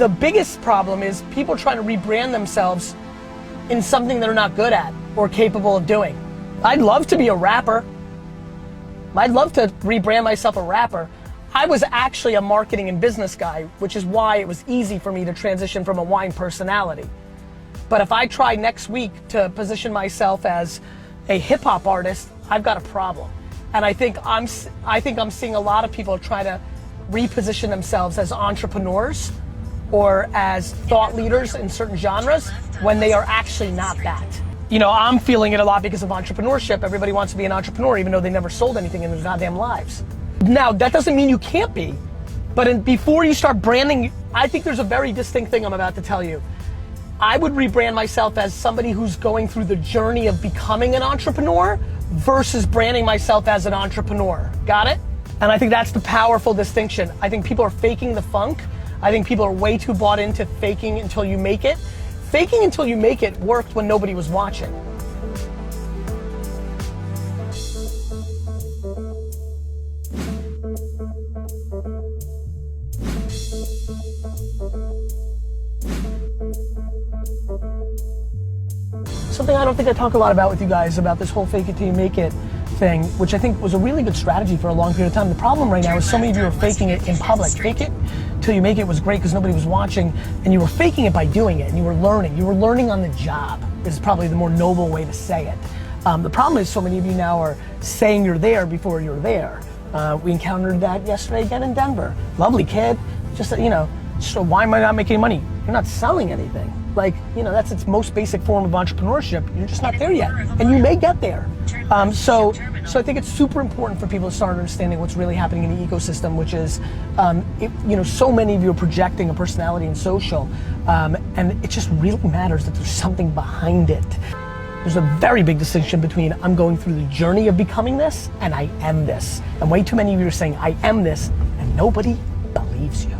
the biggest problem is people trying to rebrand themselves in something they're not good at or capable of doing. I'd love to be a rapper. I'd love to rebrand myself a rapper. I was actually a marketing and business guy, which is why it was easy for me to transition from a wine personality. But if I try next week to position myself as a hip hop artist, I've got a problem. And I think I'm seeing a lot of people try to reposition themselves as entrepreneurs or as thought leaders in certain genres when they are actually not that. You know, I'm feeling it a lot because of entrepreneurship. Everybody wants to be an entrepreneur even though they never sold anything in their goddamn lives. Now, that doesn't mean you can't be, but before you start branding, I think there's a very distinct thing I'm about to tell you. I would rebrand myself as somebody who's going through the journey of becoming an entrepreneur versus branding myself as an entrepreneur. Got it? And I think that's the powerful distinction. I think people are faking the funk. I think people are way too bought into faking until you make it. Faking until you make it worked when nobody was watching. Something I don't think I talk a lot about with you guys about this whole fake it till you make it thing, which I think was a really good strategy for a long period of time. The problem right now is so many of you are faking it in public. Fake it till you make it was great because nobody was watching, and you were faking it by doing it, and you were learning. You were learning on the job is probably the more noble way to say it. The problem is so many of you now are saying you're there before you're there. We encountered that yesterday again in Denver. Lovely kid, just, you know, so why am I not making money? You're not selling anything. Like, you know, that's its most basic form of entrepreneurship. You're just not there yet, and you may get there. So I think it's super important for people to start understanding what's really happening in the ecosystem, which is, you know, so many of you are projecting a personality in social, and it just really matters that there's something behind it. There's a very big distinction between I'm going through the journey of becoming this and I am this. And way too many of you are saying I am this, and nobody believes you.